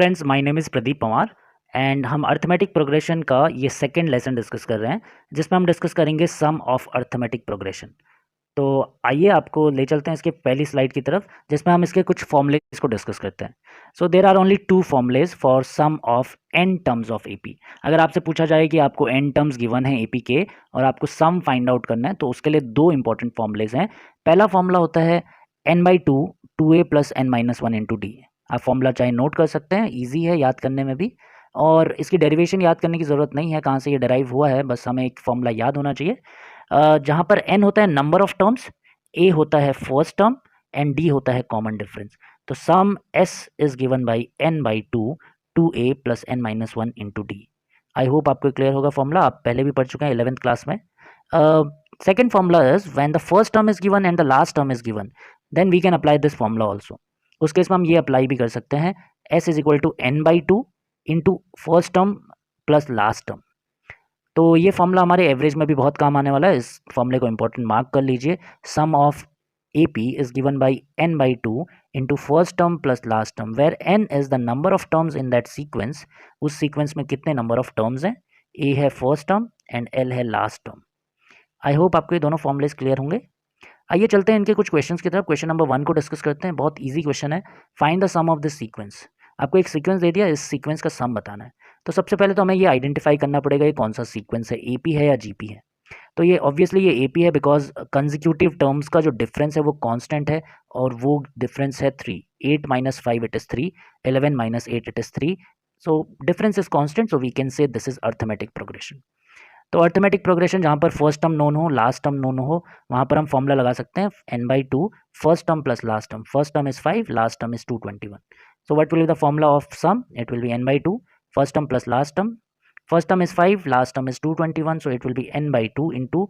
Friends, my name is Pradeep Panwar and हम arithmetic progression का ये सेकंड लेसन डिस्कस कर रहे हैं, जिसमें हम डिस्कस करेंगे सम ऑफ अर्थमेटिक प्रोग्रेशन। तो आइए आपको ले चलते हैं इसके पहली स्लाइड की तरफ, जिसमें हम इसके कुछ फॉर्मूलेज को डिस्कस करते हैं। So there are only two formulas for sum of n terms of AP. अगर आपसे पूछा जाए कि आपको एन टर्म्स गिवन है एपी के और आपको सम फाइंड आउट करना है, तो उसके लिए दो इंपॉर्टेंट फॉर्मूलेज हैं। पहला फॉर्मूला होता है n by two, two a plus n minus one into d. आप फॉर्मूला चाहे नोट कर सकते हैं, ईजी है याद करने में भी, और इसकी डेरिवेशन याद करने की ज़रूरत नहीं है, कहाँ से ये डेराइव हुआ है, बस हमें एक फॉर्मूला याद होना चाहिए। जहाँ पर एन होता है नंबर ऑफ टर्म्स, ए होता है फर्स्ट टर्म एंड डी होता है कॉमन डिफरेंस। तो sum S is given by n by two, two a plus n minus one into d. I hope आपको क्लियर होगा फॉर्मूला, आप पहले भी पढ़ चुके हैं 11th क्लास में। Second formula is when the first term is given and the last term is given, then we can apply this formula also. उस केस में हम ये अप्लाई भी कर सकते हैं, S is equal to n by two into first term plus last term. तो ये फॉर्मूला हमारे एवरेज में भी बहुत काम आने वाला है, इस फॉर्मूले को इंपॉर्टेंट मार्क कर लीजिए। Sum of A P is given by n by two into first term plus last term, where n is the number of terms in that sequence. उस सीक्वेंस में कितने नंबर ऑफ टर्म्स हैं, a है first term and l है last term. I hope आपको ये दोनों formulas clear होंगे। आइए चलते हैं इनके कुछ क्वेश्चंस की तरफ। क्वेश्चन नंबर 1 को डिस्कस करते हैं, बहुत इजी क्वेश्चन है। Find the sum of this sequence. आपको एक सीक्वेंस दे दिया, इस सीक्वेंस का सम बताना है। तो सबसे पहले तो हमें ये आइडेंटिफाई करना पड़ेगा ये कौन सा सीक्वेंस है, एपी है या जीपी है। तो ये ऑब्वियसली ये एपी है, बिकॉज कंजिक्यूटिव टर्म्स का जो डिफरेंस है वो कांस्टेंट है, और वो डिफरेंस है 3। 8 minus 5 it is 3, 11 minus 8 it is 3। So difference is constant, so we can say this is arithmetic progression. तो अर्थमेटिक प्रोग्रेशन जहाँ पर फर्स्ट टर्म नोन हो, लास्ट टर्म नोन हो, वहाँ पर हम फॉर्मूला लगा सकते हैं n by two, first term plus last term. First term is 5, last term is 221। So what will be the formula of some? It will be n by two, first term plus last term. First term is 5, last term is 221, so it will be n by two into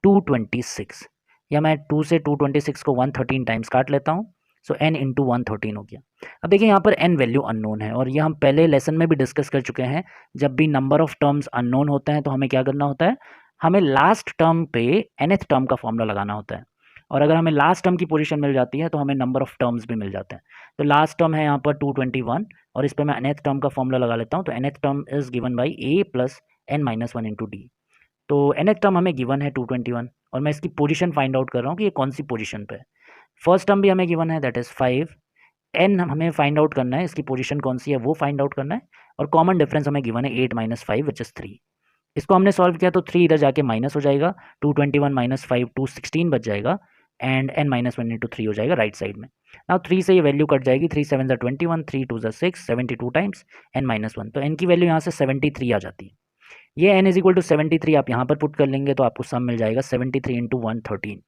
226। या मैं 2 से 226 को 113 times काट लेता हूँ, सो n into 113 हो गया। अब देखिए यहाँ पर n वैल्यू अननोन है, और ये हम पहले लेसन में भी डिस्कस कर चुके हैं। जब भी नंबर ऑफ टर्म्स अननोन होते हैं तो हमें क्या करना होता है, हमें लास्ट टर्म पे nth टर्म का फॉर्मूला लगाना होता है। और अगर हमें लास्ट टर्म की पोजीशन मिल जाती है तो हमें नंबर ऑफ टर्म्स भी मिल जाते हैं। तो लास्ट टर्म है यहाँ पर 221, और इस पर मैं nth टर्म का फॉर्मूला लगा लेता हूँ। तो nth term is given by a plus n minus one into d. तो nth टर्म हमें गिवन है 221, और मैं इसकी पोजीशन फाइंड आउट कर रहा हूँ कि ये कौन सी पोजीशन पे है। फर्स्ट टर्म भी हमें गिवन है, दैट इज़ 5। एन हमें फाइंड आउट करना है, इसकी पोजीशन कौन सी है वो फाइंड आउट करना है। और कॉमन डिफरेंस हमें गिवन है 8 माइनस 5 विच इज़ 3। इसको हमने सॉल्व किया तो 3 इधर जाके माइनस हो जाएगा, 221 माइनस 5 216 बच जाएगा, and n minus one into 3 हो जाएगा राइट साइड में। नाउ 3 से ये वैल्यू कट जाएगी, 3 7 21, 3 2 6, 72 टाइम्स एन माइनस वन। तो एन की वैल्यू यहाँ से 73 आ जाती है। ये एन इज इक्वल टू 73 आप यहाँ पर पुट कर लेंगे तो आपको सम मिल जाएगा 73 इंटू 113।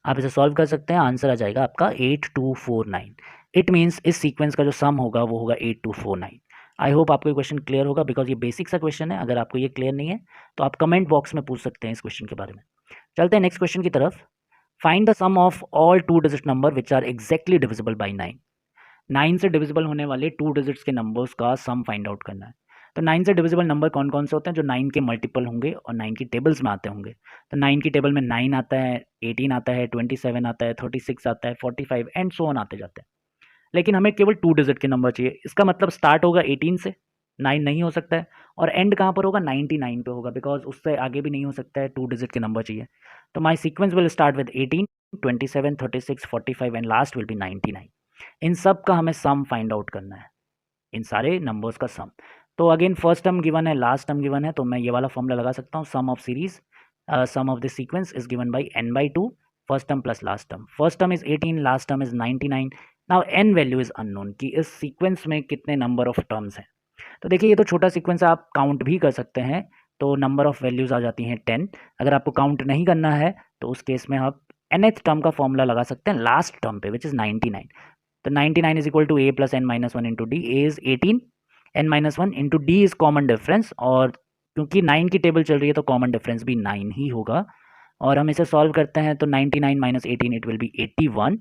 आप इसे सॉल्व कर सकते हैं, आंसर आ जाएगा आपका 8249। इट मीन्स इस सीक्वेंस का जो सम होगा वो होगा 8249। आई होप आपको ये क्वेश्चन क्लियर होगा, बिकॉज ये बेसिक सा क्वेश्चन है। अगर आपको ये क्लियर नहीं है तो आप कमेंट बॉक्स में पूछ सकते हैं इस क्वेश्चन के बारे में। चलते हैं नेक्स्ट क्वेश्चन की तरफ। Find the sum of all 2 digit number which are exactly divisible by 9। 9 से डिविजिबल होने वाले 2 डिजिट्स के नंबर्स का सम फाइंड आउट करना है। तो 9 से डिविजिबल नंबर कौन कौन से होते हैं, जो 9 के मल्टीपल होंगे और 9 की टेबल्स में आते होंगे। तो 9 की टेबल में 9 आता है, 18 आता है, 27 आता है, 36 आता है, 45 एंड सो ऑन आते जाते हैं। लेकिन हमें केवल 2 डिजिट के नंबर चाहिए। इसका मतलब स्टार्ट होगा 18 से, 9 नहीं हो सकता है, और एंड कहाँ पर होगा, 99 पे होगा, बिकॉज उससे आगे भी नहीं हो सकता है, 2 डिजिट के नंबर चाहिए। तो my sequence will start with 18, 27, 36, 45 and last will be 99। इन सब का हमें सम फाइंड आउट करना है, इन सारे नंबर्स का सम। तो अगेन फर्स्ट टर्म गिवन है, लास्ट टर्म गिवन है, तो मैं ये वाला फॉर्मूला लगा सकता हूँ, sum of series, sum of this sequence is given by n by two, first term plus last term. First term is 18, last term is 99। Now n value is unknown, कि इस सीक्वेंस में कितने number of terms हैं। तो देखिए ये तो छोटा सीक्वेंस है, आप काउंट भी कर सकते हैं, तो नंबर ऑफ वैल्यूज आ जाती हैं 10। अगर आपको काउंट नहीं करना है तो उस केस में आप nth टर्म का फॉर्मूला लगा सकते हैं लास्ट टर्म पे, विच इज 99। तो 99 is equal to a plus n minus one into d. A is 18, n minus one into d is common difference, और क्योंकि 9 की टेबल चल रही है तो कॉमन डिफरेंस भी 9 ही होगा। और हम इसे सॉल्व करते हैं तो 99 minus 18 it will be 81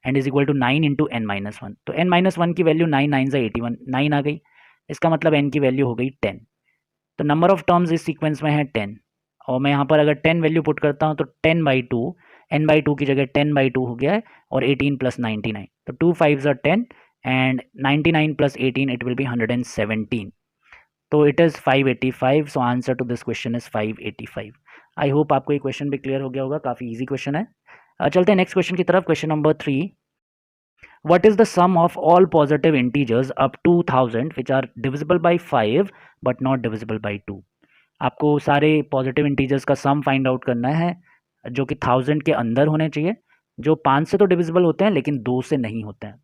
and is equal to 9 into n minus one. तो एन माइनस वन की वैल्यू 9 9 से 81, 9 आ गई। इसका मतलब एन की वैल्यू हो गई 10। तो नंबर ऑफ टर्म्स इस सीक्वेंस में है 10, और मैं यहाँ पर अगर 10 वैल्यू पुट करता हूँ तो 10 by two, n by two की जगह 10 बाई टू हो गया है, और 18 प्लस 99, तो 2 5 ज़ा 10 and 99 plus 18 it will be 117. तो it is 585. So answer to this question is 585. I hope आपको ये क्वेश्चन भी क्लियर हो गया होगा, काफ़ी इजी क्वेश्चन है. चलते हैं नेक्स्ट क्वेश्चन की तरफ. Question number 3. What is the sum of all positive integers up to 1000 which are divisible by 5 but not divisible by 2? आपको सारे पॉजिटिव इंटीजर्स का सम फाइंड आउट करना है जो कि 1000 के अंदर होने चाहिए, जो 5 से तो डिविजिबल होते हैं लेकिन 2 से नहीं होते हैं.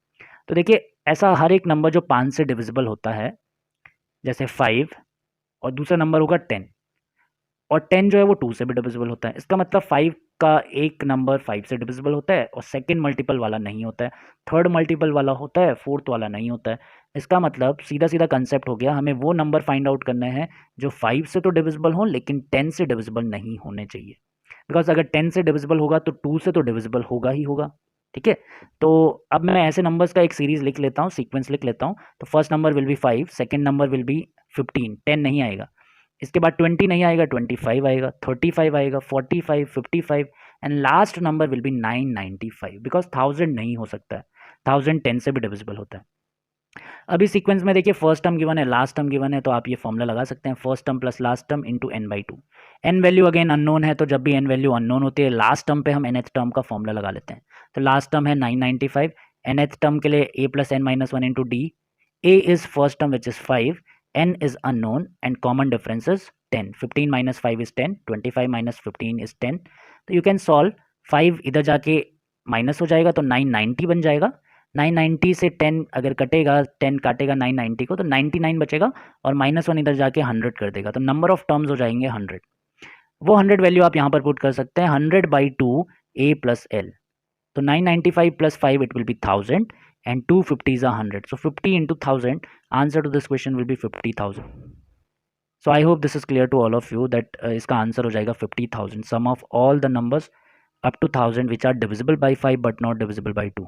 तो देखिए ऐसा हर एक नंबर जो 5 से डिविजिबल होता है, जैसे 5 और दूसरा नंबर होगा 10, और 10 जो है वो 2 से भी डिविजिबल होता है. इसका मतलब 5 का एक नंबर 5 से डिविजिबल होता है और सेकंड मल्टीपल वाला नहीं होता है, थर्ड मल्टीपल वाला होता है, फोर्थ वाला नहीं होता है. इसका मतलब सीधा सीधा कंसेप्ट हो गया, हमें वो नंबर फाइंड आउट करने हैं जो 5 से तो डिविजिबल हो लेकिन 10 से डिविजिबल नहीं होने चाहिए. बिकॉज अगर 10 से डिविजिबल होगा तो 2 से तो डिविजिबल होगा ही होगा. ठीक है, तो अब मैं ऐसे नंबर्स का एक सीरीज लिख लेता हूँ, सीक्वेंस लिख लेता हूँ. तो first number will be 5, second number will be 15, 10 नहीं आएगा. इसके बाद 20 नहीं आएगा, 25 आएगा, 35 आएगा, 45, 55 and last number will be 995. Because 1000 नहीं हो सकता है, 1000 10 से भी डिविजिबल होता है. अभी सीक्वेंस में देखिए फर्स्ट टर्म गिवन है, लास्ट टर्म गिवन है, तो आप ये फॉर्मूला लगा सकते हैं, first term plus last term into n/2. N value again unknown है, तो जब भी एन वैल्यू अननोन होती है लास्ट टर्म पे हम nth टर्म का फॉर्मूला लगा लेते हैं. तो लास्ट टर्म है 995, nth टर्म के लिए a plus n minus 1 into D. a is first term which is 5, n is unknown and common difference is 10. 15 minus 5 is 10, 25 minus 15 is 10. तो you can solve 5 इधर जाके माइनस हो जाएगा तो 990 बन जाएगा. 990 से 10 अगर कटेगा, 10 काटेगा 990 को तो 99 बचेगा और -1 इधर जाके 100 कर देगा, तो नंबर ऑफ टर्म्स हो जाएंगे 100. वो 100 वैल्यू आप यहाँ पर पुट कर सकते हैं, 100/2 a प्लस l. तो 995 plus 5 it will be 1000 and 2 50s are 100. So 50 into 1000, answer to this question will be 50,000. So I hope this is clear to all of you that इसका answer हो जाएगा 50,000. Sum of all the numbers up to 1000 which are divisible by 5 but not divisible by 2.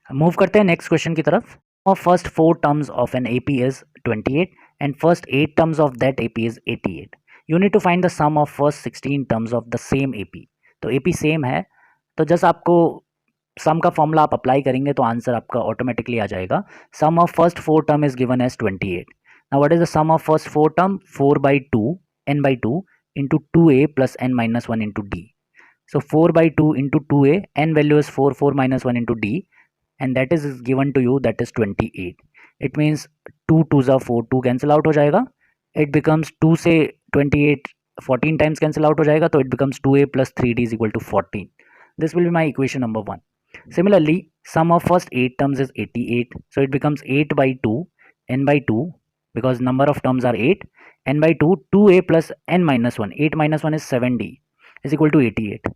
Move करते हैं next question की तरफ. First 4 terms of an AP is 28 and first 8 terms of that AP is 88. You need to find the sum of first 16 terms of the same AP. तो AP same है, तो just आपको सम का formula आप apply करेंगे तो answer आपका automatically आ जाएगा. Sum of first 4 term is given as 28. Now what is the sum of first 4 term? 4/2 n/2 into 2a plus n minus 1 into d. So 4/2 into 2a, n value is 4, 4 minus 1 into d, and that is given to you, that is 28. It means 2 2s are 4, 2 cancel out हो जाएगा. It becomes 2 से 28 14 times cancel out हो जाएगा, तो it becomes 2a plus 3d is equal to 14. This will be my equation number 1. Similarly, sum of first 8 terms is 88. So it becomes 8/2 n/2 because number of terms are 8. n/2 2a plus n minus 1. 8 minus 1 is 7d is equal to 88.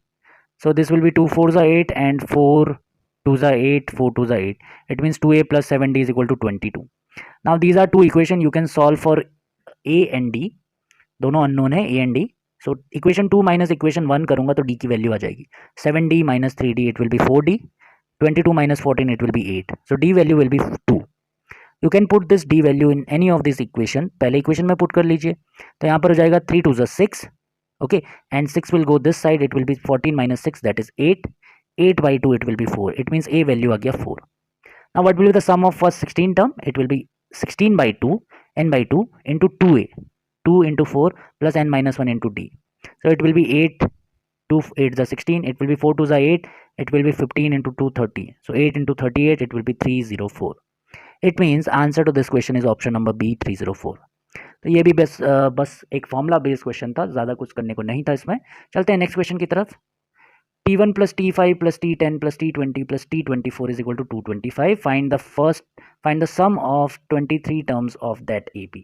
So this will be 2 4s are 8 and 4 2s are 8, 4 2s are 8. It means 2a plus 7d is equal to 22. Now these are two equations you can solve for a and d. दोनों unknown है a and d. So equation 2 minus equation 1 करूँगा तो D की value आ जाएगी 7d minus 3d it will be 4d, 22 minus 14 it will be 8. So d value will be 2. You can put this d value in any of this equation. पहले equation में put कर लीजिए, तो यहाँ पर हो जाएगा 3 2s are 6, okay, and 6 will go this side, it will be 14 minus 6, that is 8. 8/2 it will be 4. It means a value आ गया 4. Now what will be the sum of first 16 term? It will be 16/2 n/2 into 2a. 2 into 4 plus n minus 1 into d. So it will be 8, 2 8 is 16, it will be 4 2 is 8, it will be 15 into 2 30. So 8 into 38 it will be 304. It means answer to this question is option number B, 304. तो ये भी बस एक formula based question था, ज़्यादा कुछ करने को नहीं था इसमें. चलते हैं नेक्स्ट क्वेश्चन की तरफ. T1 plus T5 plus T10 plus T20 plus T24 is equal to 225. Find the sum of 23 terms of that AP.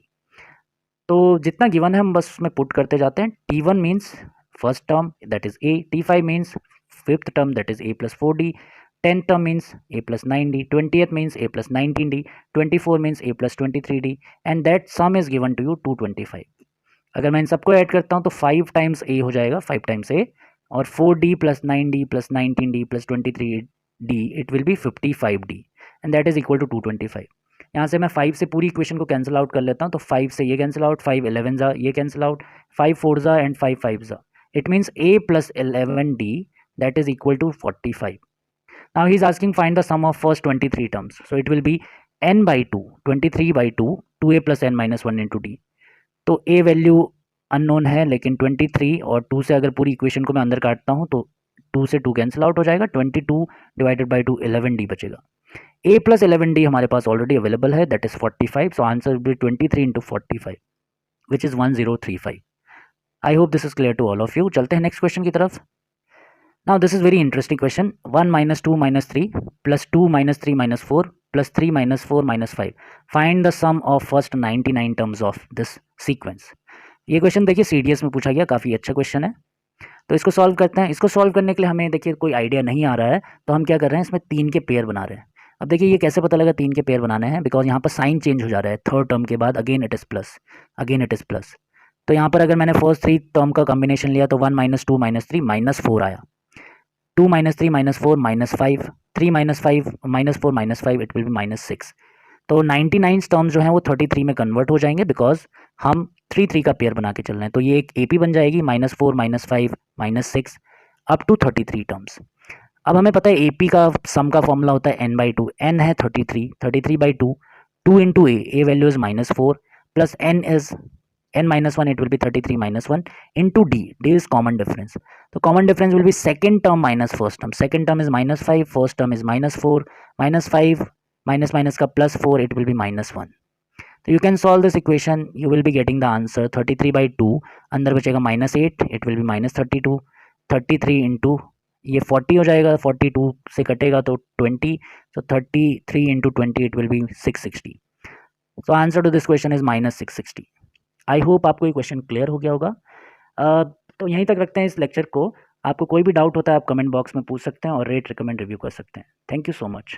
तो जितना गिवन है हम बस उसमें पुट करते जाते हैं. T1 means first term that is a, T5 means fifth term that is a plus 4d, 10th term means a plus 9d, 20th means a plus 19d, 24 means a plus 23d, and that sum is given to you 225. अगर मैं इन सबको add करता हूँ तो 5 times a हो जाएगा, 5 times a, और 4d plus 9d plus 19d plus 23d it will be 55d, and that is equal to 225. यहाँ से मैं 5 से पूरी इक्वेशन को कैंसिल आउट कर लेता हूँ, तो 5 से ये कैंसिल आउट, 5 11 जा, ये कैंसिल आउट, 5 4 जा एंड 5 5 जा. It means a plus 11d that is equal to 45. Now he is asking find the sum of first 23 terms. So it will be n by to 23/2 2a plus n minus 1 into d. तो a value unknown है, लेकिन 23 और 2 से अगर पूरी equation को मैं अंदर काटता हूँ तो 2 से 2 कैंसिल आउट हो जाएगा, 22 डिवाइडेड बाई 2 11d बचेगा। a प्लस 11d हमारे पास ऑलरेडी अवेलेबल है, that is 45। So answer will be 23 into 45 which is 1035। I hope this is clear to all of you. चलते हैं नेक्स्ट क्वेश्चन की तरफ। Now this is very interesting question. 1 minus 2 minus 3 plus 2 minus 3 minus 4 plus 3 minus 4 minus 5, find the sum of first 99 terms of this sequence. ये question देखिए CDS में पूछा गया, काफ़ी अच्छा क्वेश्चन है। तो इसको सॉल्व करते हैं। इसको सॉल्व करने के लिए हमें देखिए कोई आइडिया नहीं आ रहा है, तो हम क्या कर रहे हैं, इसमें 3 के पेयर बना रहे हैं। अब देखिए ये कैसे पता लगा 3 के पेयर बनाने हैं, बिकॉज यहाँ पर साइन चेंज हो जा रहा है। थर्ड टर्म के बाद again it is plus, again it is plus. तो यहाँ पर अगर मैंने फर्स्ट 3 टर्म का कॉम्बिनेशन लिया तो 1 माइनस 2 माइनस 3 माइनस 4 आया, 2 minus 3 minus 4 minus 5, 3 minus 5 minus 4 minus 5, it will be minus 6। तो 99 टर्म्स जो हैं वो 33 में कन्वर्ट हो जाएंगे, बिकॉज हम 3 3 का पेयर बना के चल रहे हैं। तो ये एक AP बन जाएगी, minus 4 minus 5 minus 6 up to 33 terms. अब हमें पता है AP का सम का फॉर्मूला होता है n बाई टू। n है 33, 33 by two, 2 into a value is minus 4 plus n is n minus 1, it will be 33 minus 1 into d is common difference. तो common difference will be second term minus first term. Second term is minus 5, first term is minus 4, minus 5 minus minus का plus 4, it will be minus 1। तो you can solve this equation, you will be getting the answer 33 by to, अंदर बचेगा minus 8, it will be minus 32, 33 into ये 40 हो जाएगा, 42 से कटेगा तो 20, तो 33 into 20 it will be 660। So answer to this question is minus 660। I hope आपको ये क्वेश्चन क्लियर हो गया होगा। तो यहीं तक रखते हैं इस लेक्चर को। आपको कोई भी डाउट होता है आप कमेंट बॉक्स में पूछ सकते हैं और रेट रिकमेंड रिव्यू कर सकते हैं। Thank you so much.